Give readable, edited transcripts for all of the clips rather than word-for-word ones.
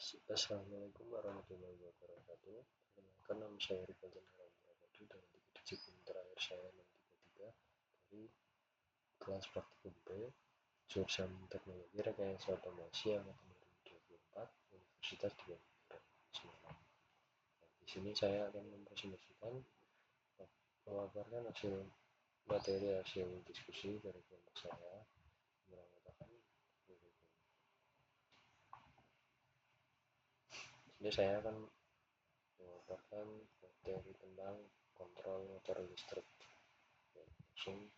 Assalamualaikum warahmatullahi wabarakatuh. Perkenalkan, nama saya Rifan Muhammad dari tiga disiplin terakhir saya 633 dari kelas praktikum B jurusan Teknologi Rekayasa Otomasi angkatan 2024 Universitas Diponegoro Semarang. Di sini saya akan mempresentasikan memaparkan materi hasil diskusi dari kelompok saya yang mengatakan ini saya akan memaparkan materi tentang kontrol motor listrik. Langsung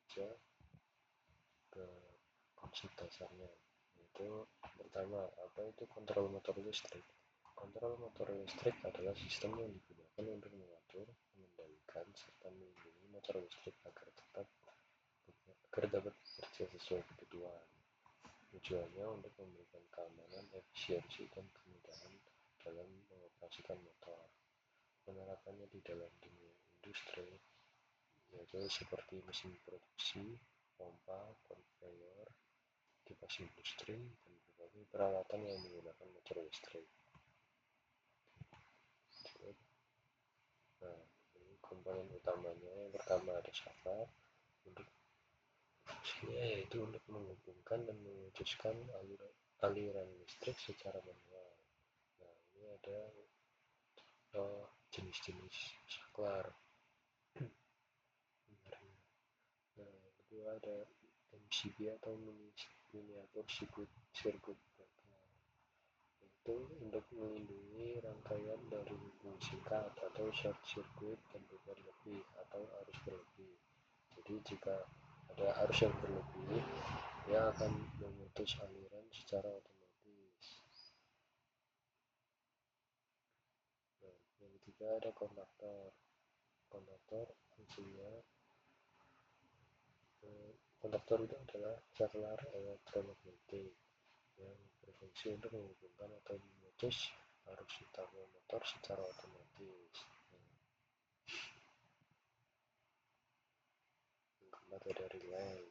saja ke konsep dasarnya, yaitu pertama, apa itu kontrol motor listrik? Kontrol motor listrik adalah sistem yang digunakan untuk mengatur, mengendalikan, serta melindungi motor listrik agar dapat bekerja sesuai kebutuhan. Tujuannya untuk memberikan keamanan, efisiensi, dan kemudahan dalam mengoperasikan motor. Penerapannya di dalam dunia industri yaitu seperti mesin produksi, pompa, konveyor, kipas industri, dan berbagai peralatan yang menggunakan motor listrik. Nah, ini komponen utamanya. Yang pertama ada shaft, untuk fungsinya yaitu untuk menghubungkan dan memutuskan aliran listrik secara manual. Nah, ini ada jenis-jenis saklar. Nah, kedua ada MCB atau miniatur sirkuit breaker, itu untuk melindungi rangkaian dari hubung singkat atau short circuit dan beban lebih atau arus berlebih. Jadi jika ada arus yang berlebih, dia akan memutus aliran secara otomatis. Nah, yang ketiga ada kontaktor. Kontaktor fungsinya Konduktor itu adalah saklar elektromagnetik yang berfungsi untuk menghubungkan atau memutus arus utama motor secara otomatis. Yang keempat ada relay.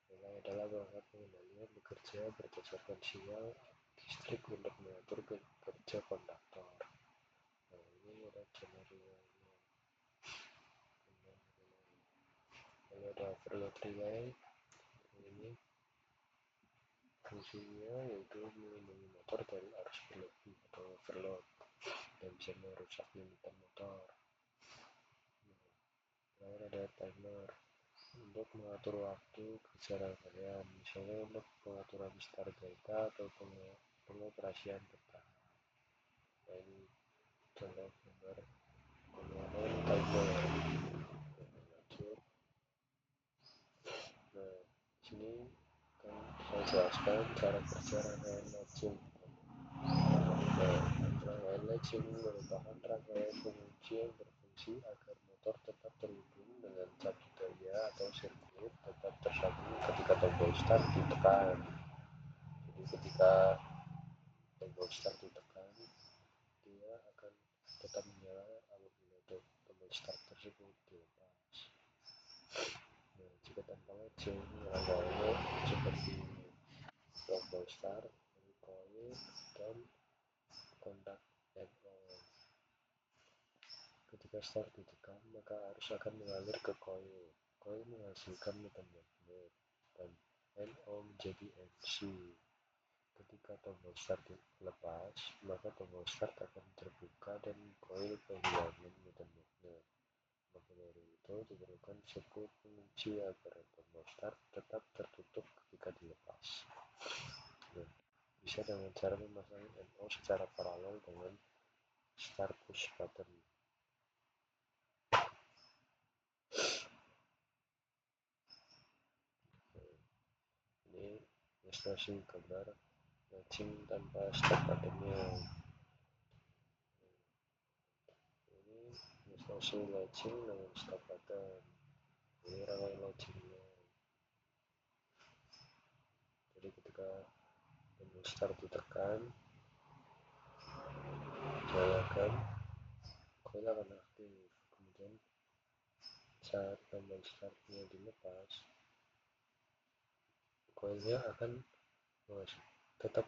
Relay adalah perangkat pengendali yang bekerja berdasarkan sinyal listrik untuk mengatur kerja konduktor. Nah, ini ada jenis relaynya. Lalu ada overload relay. Ini fungsinya yaitu melindungi motor dari arus berlebih atau overload dan bisa merusak linitan motor. Lalu ada timer untuk mengatur waktu kerja rangkaian, misalnya untuk pengaturan start data atau pengoperasian bertahap. Nah, ini contoh gambar penggunaan timer. Lanjut. Nah, di sini kan saya jelaskan cara kerja rangkaian latching. Rangkaian latching merupakan rangkaian pengunci yang berfungsi agar motor tetap terhubung dengan cabi daya atau sirkuit tetap tersambung ketika tombol start ditekan. Jadi ketika tombol start ditekan, dia akan tetap menyala apabila tombol start tersebut dilepas. Nah, jika tanpa latching, rangkaiannya seperti tombol start, recoil, dan kontak and-on. Ketika start ditekan, maka arus akan mengalir ke coil. Coil menghasilkan medan magnet dan NO menjadi MC. Ketika tombol start dilepas, maka tombol start akan terbuka dan coil kehilangan medan magnet. Maka dari itu diperlukan sirkuit pengunci agar tombol start tetap tertutup ketika dilepas. Nah, bisa dengan cara memasang NO secara paralel dengan start push button. Ini ilustrasi gambar latching tanpa stop buttonnya. Ini ilustrasi latching dengan stop button. Ini rangkaian latchingnya. Jadi ketika tombol start ditekan, nyalakan, coil akan aktif. Kemudian saat tombol startnya dilepas, coilnya akan tetap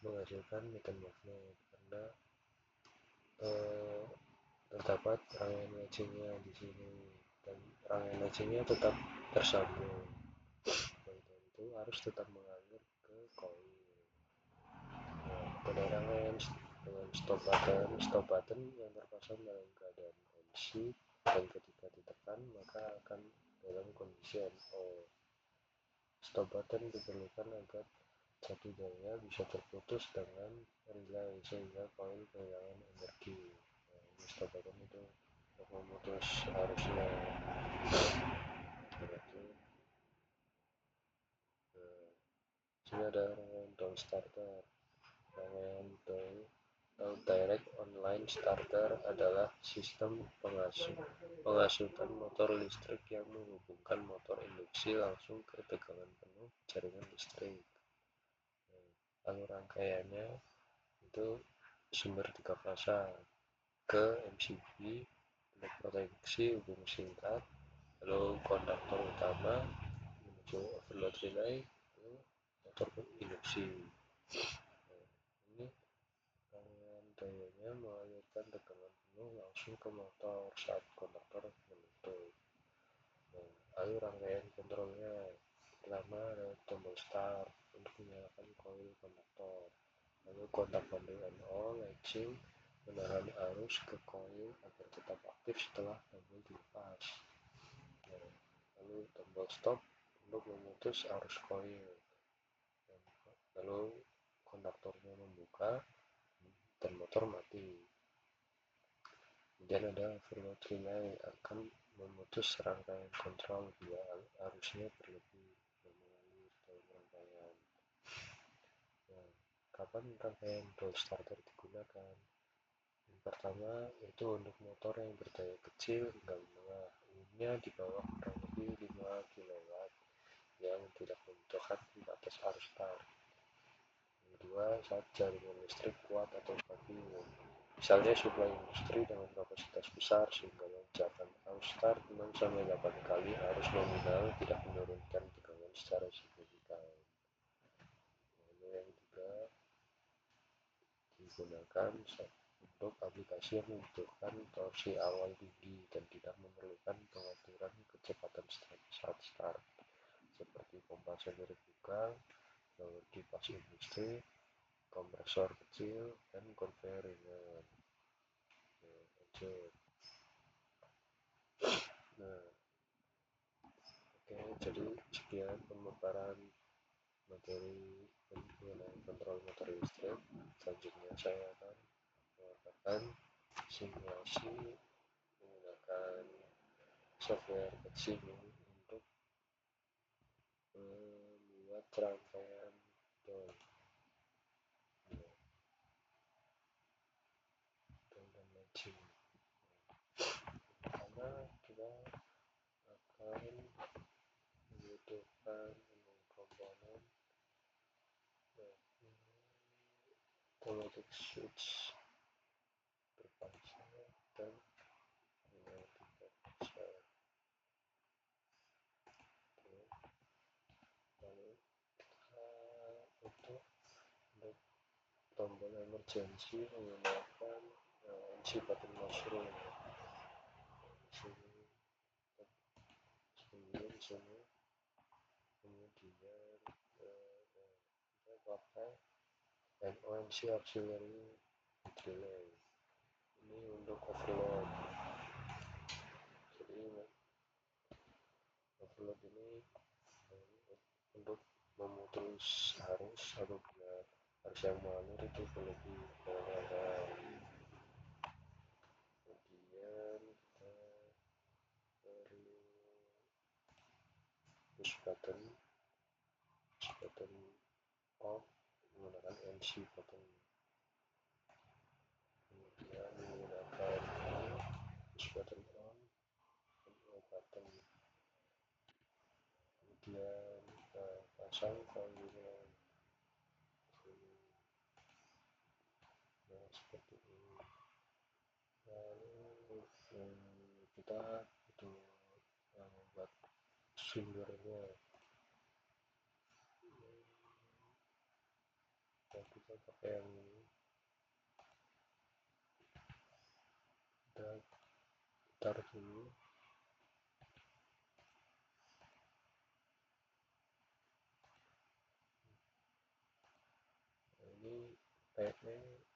menghasilkan medan magnet karena eh, terdapat rangkaian latchingnya di sini dan rangkaian latchingnya tetap tersambung. Dan itu harus tetap mengalir ke koil. Nah, pada rangkaian dengan stop button yang terpasang dalam keadaan NC dan ketika ditekan maka akan dalam kondisi NO. Stop button diperlukan agar satu daya bisa terputus dengan relay sehingga koil kehilangan energi. Nah, ini stop button itu untuk memutus arusnya. Berarti sini ada rangkaian down starter. Rangkaian direct online starter adalah sistem pengasutan motor listrik yang menghubungkan motor induksi langsung ke tegangan penuh jaringan listrik. Lalu rangkaiannya itu sumber 3 fasa ke MCB untuk proteksi hubung singkat, lalu konduktor utama menuju overload relay ke motor induksi. Ini rangkaian dayanya mengalirkan tegangan penuh langsung ke motor saat konduktor menutup. Nah, lalu rangkaian kontrolnya pertama ada tombol start untuk menyalakan koil konduktor, lalu kontak pandu NO latching menahan arus ke koil agar tetap aktif setelah tombol dilepas. Nah, lalu tombol stop untuk memutus arus koil, lalu konduktornya membuka dan motor mati. Kemudian ada overload relay akan memutus rangkaian kontrol bila arusnya berlebih dan mengalir dalam rangkaian. Nah, kapan rangkaian down starter digunakan? Yang pertama itu untuk motor yang berdaya kecil hingga menengah, umumnya di bawah kurang lebih 5 kW yang tidak membutuhkan pembatas arus start. Yang kedua, saat jaringan listrik kuat atau stabil, misalnya suplai industri dengan kapasitas besar sehingga lonjakan arus start 6-8 kali arus nominal tidak menurunkan tegangan secara signifikan. Lalu yang ketiga, digunakan untuk aplikasi yang membutuhkan torsi awal tinggi dan tidak memerlukan pengaturan kecepatan saat start, seperti pompa sentrifugal, kipas industri, kompresor kecil, dan konveyor ringan. Nah, oke, jadi sekian pemaparan materi mengenai kontrol motor listrik. Selanjutnya saya akan mengatakan simulasi menggunakan software kecil untuk membuat rangkaian dan matching. Pertama kita akan membutuhkan komponen automatic switch berfungsi dan bisa lalu untuk tombol emergency menggunakan NC button mushroom di sini kemudian kita pakai NONC auxiliary relay ini untuk overload. Jadi overload ini untuk memutus arus atau biar arus yang mengalir itu berlebih kemudian kita perlu push button off menggunakan NC button, kemudian menggunakan push button on dan button, kemudian pasang koilnya. Nah, seperti ini. Lalu kita butuh membuat sumbernya, atau pakai yang udah taruh dulu. Nah, ini PE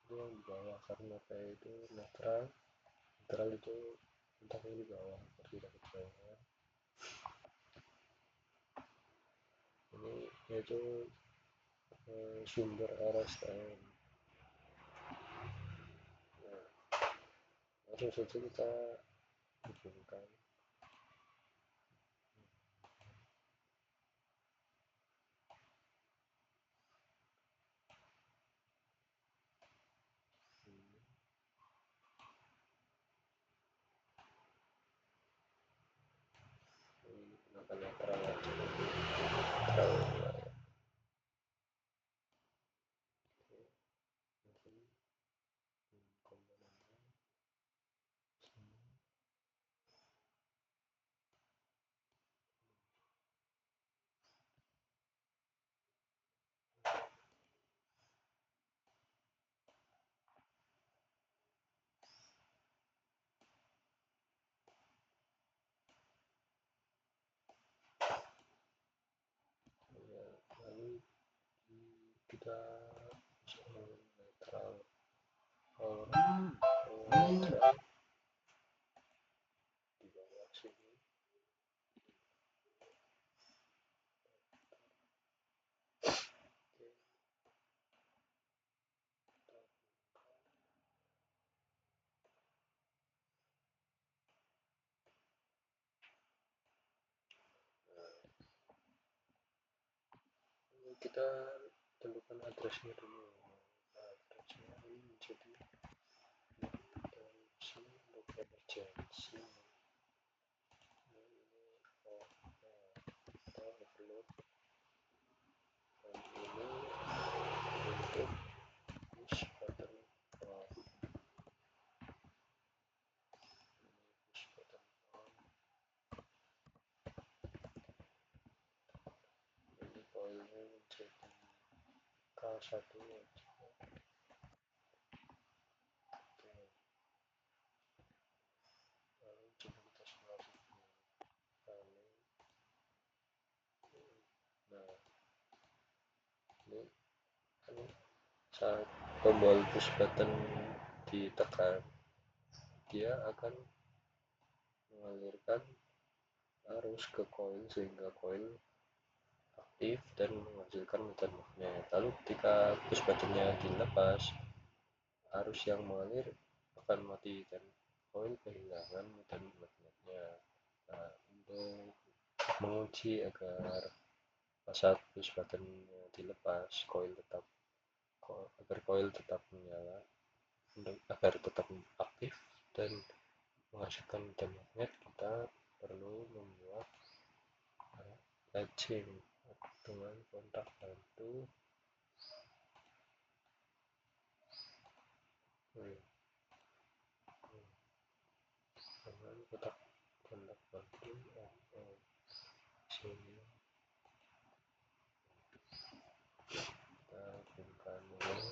itu yang di bawah karena PE itu netral. Netral itu letaknya di bawah biar tidak kejauhan. Ini yaitu sumber RSTM. Nah, langsung saja kita hubungkan. Ini gunakan netral aja, netral ya. Oke, langsung komponennya sini. Ya, lalu kita netral power netral di bawah sini. Oke, kita tentukan addressnya dulu. Nah, addressnya ini menjadi emergency untuk emergency. Nah, ini kita overload dan ini untuk push button on. Ini push button on. Ini koilnya menjadi K1 aja. Oke, lalu coba kita simulasikan. Nah, ini kan saat tombol push button ditekan, dia akan mengalirkan arus ke koil sehingga koil aktif dan menghasilkan medan magnet. Lalu ketika push buttonnya dilepas, arus yang mengalir akan mati dan koil kehilangan medan magnetnya. Nah, untuk menguji agar saat push buttonnya dilepas, agar koil tetap menyala, agar tetap aktif dan menghasilkan medan magnet, kita perlu membuat latching dengan kontak bantu dengan kontak bantu atau sini kita hubungkan dulu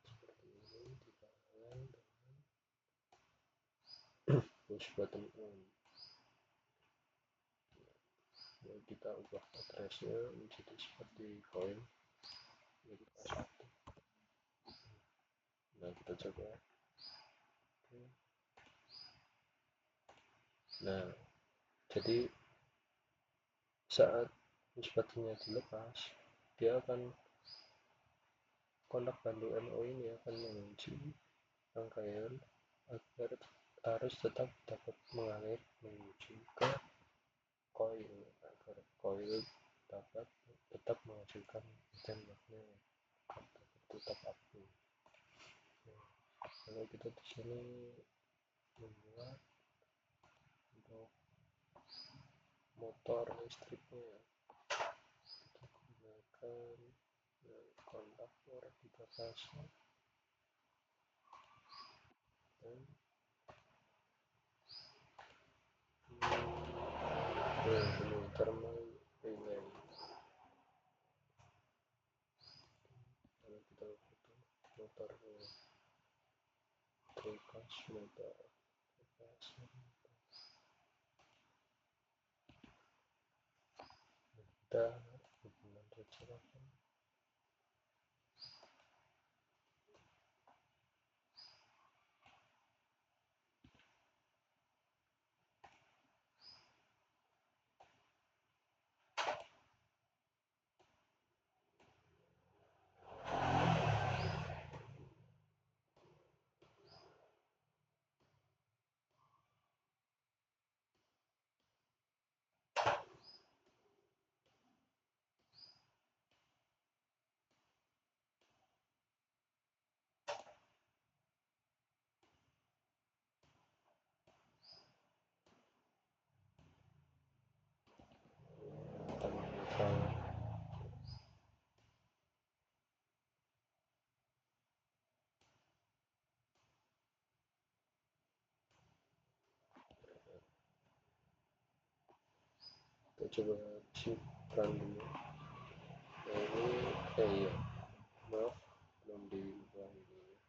seperti ini, dipakai dengan push button on. Lalu kita ubah addressnya menjadi seperti koin, jadi K1. Nah, kita coba. Oke. Nah, jadi saat push buttonnya dilepas, dia akan kontak bantu NO ini akan mengunci rangkaian agar arus tetap dapat mengalir menuju ke koil, agar koil dapat tetap menghasilkan medan magnet dapat tetap aktif. Kalau kita di sini membuat untuk motor listriknya, kita gunakan konduktor 3 fase dan ini thermal relay. Lalu kita butuh motornya, kulkas motor, dan hubungan reciprokan. Kita coba cek run dulu. Nah, ini iya, maaf belum diubah ini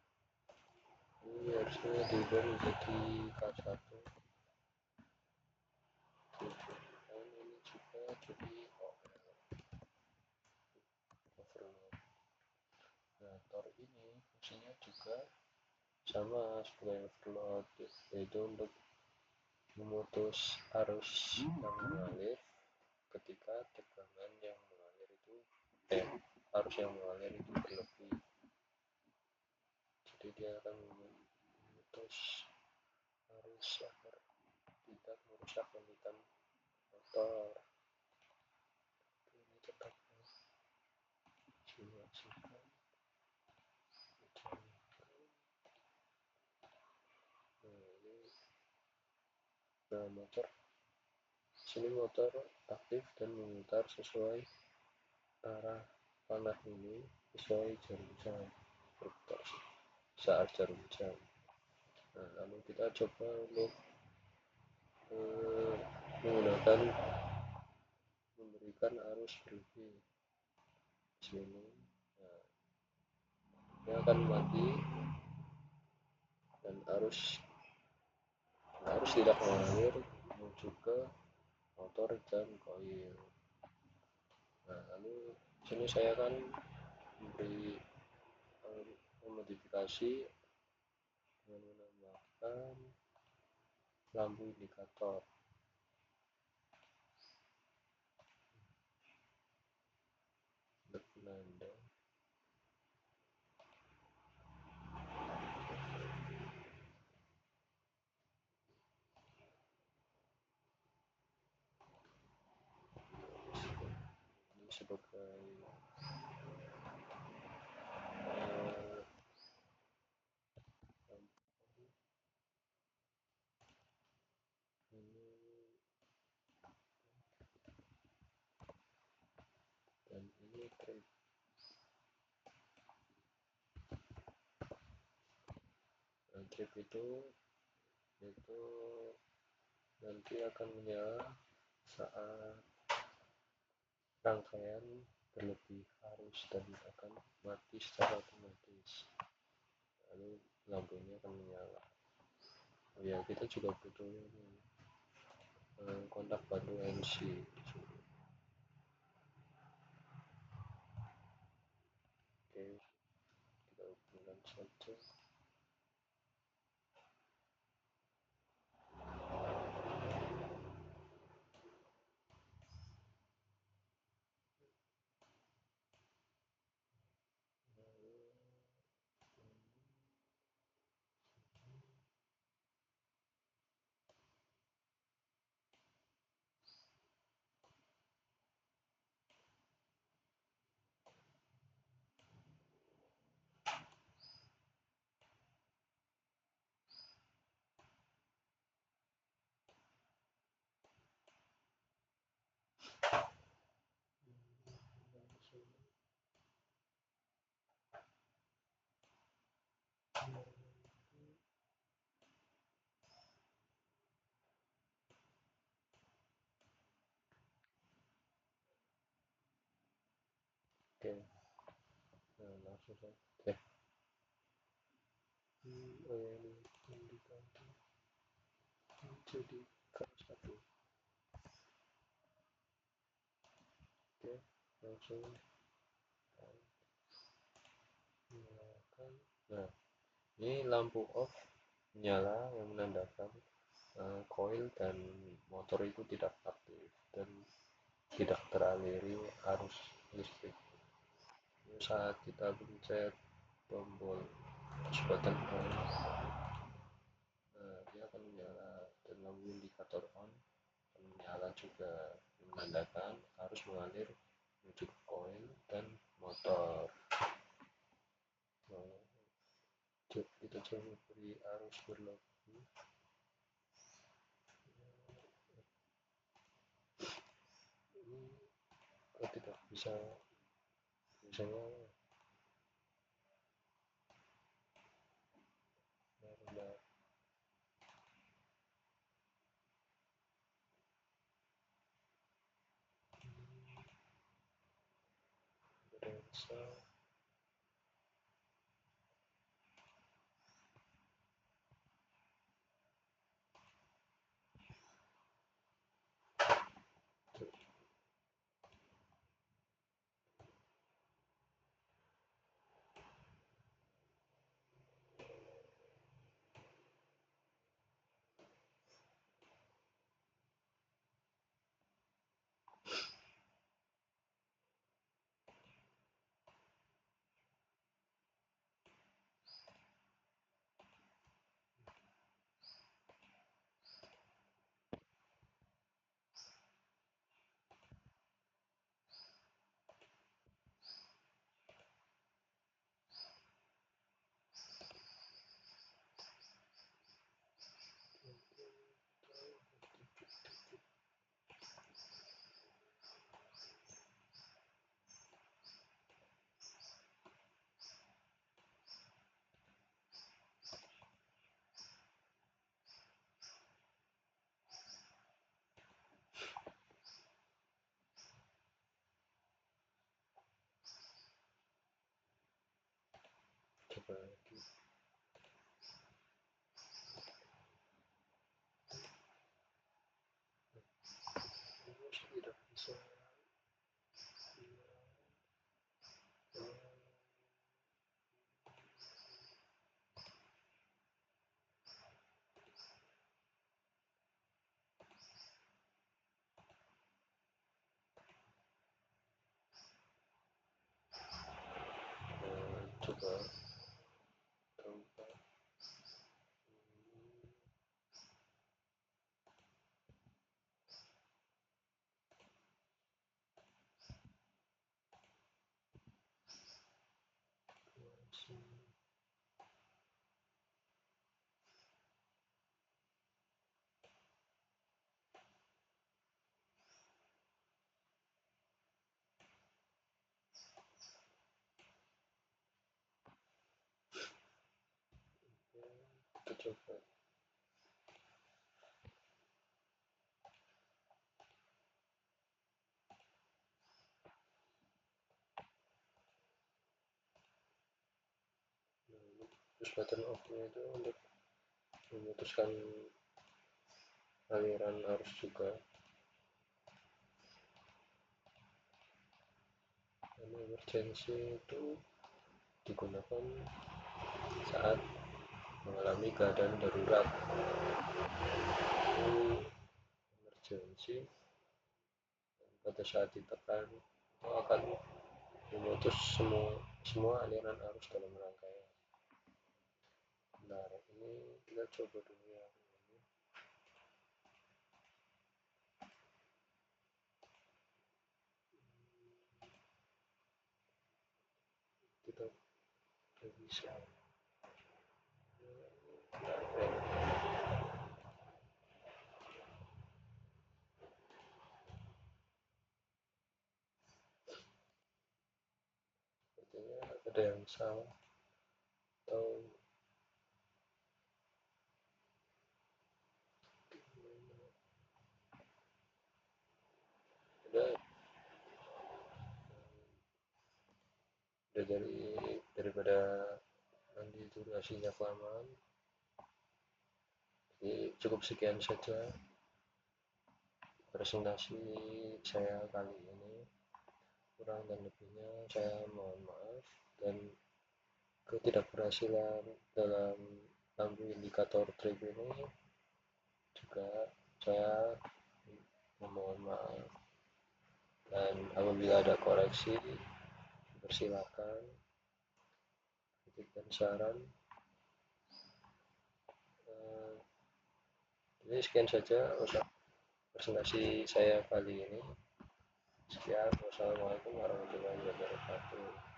harusnya diubah menjadi K1 dan ini juga jadi overload. Nah, tor ini fungsinya juga sama sebagai overload, yaitu untuk memutus arus yang mengalir ketika tegangan yang mengalir itu arus yang mengalir itu berlebih. Jadi dia akan memutus arus agar tidak merusak lanjutan motor. Ini tetap simulasikan. Nah, motor sini motor aktif dan memutar sesuai arah panah ini sesuai jarum jam, berputar saat jarum jam. Nah, lalu kita coba untuk menggunakan memberikan arus berlebih sini. Nah, dia akan mati dan arus tidak mengalir menuju ke motor dan koil. Nah, lalu sini saya akan memberi memodifikasi dengan menambahkan lampu indikator untuk penanda ini sebagai ini dan ini trip. Nah, trip itu nanti akan menyala saat rangkaian berlebih arus dan akan mati secara otomatis. Lalu lampu ini akan menyala. Oh ya, kita juga butuh kontak bantu NC. Oke, kita hubungkan saja. sudah. Oke. Oh ya, ini yang diganti jadi kelas satu. Oke, langsung nyalakan. Nah, ini lampu off nyala yang menandakan koil dan motor itu tidak aktif dan tidak teraliri arus listrik. Saat kita pencet tombol push button on, dia akan menyala dan lampu indikator on akan menyala juga, menandakan arus mengalir menuju ke koil dan motor. Nah, kita coba beri arus berlebih. Ini kok tidak bisa, misalnya rendah berasa. Coba lagi. Tidak bisa. Coba coba kita coba. Push button off-nya itu untuk memutuskan aliran arus juga. Ini emergency itu digunakan saat mengalami keadaan darurat. Ini emergency pada saat ditekan itu akan memutus semua aliran arus dalam rangkaian. Nah, ini kita coba dulu ya. Kita udah bisa. Sepertinya ada yang salah atau udah dari daripada nanti durasinya kelamaan. Jadi cukup sekian saja presentasi saya kali ini. Kurang dan lebihnya saya mohon maaf, dan ketidakberhasilan dalam lampu indikator trip ini juga saya memohon maaf, dan apabila ada koreksi persilahkan, kritik dan saran. Jadi sekian saja presentasi saya kali ini. Sekian, wassalamualaikum warahmatullahi wabarakatuh.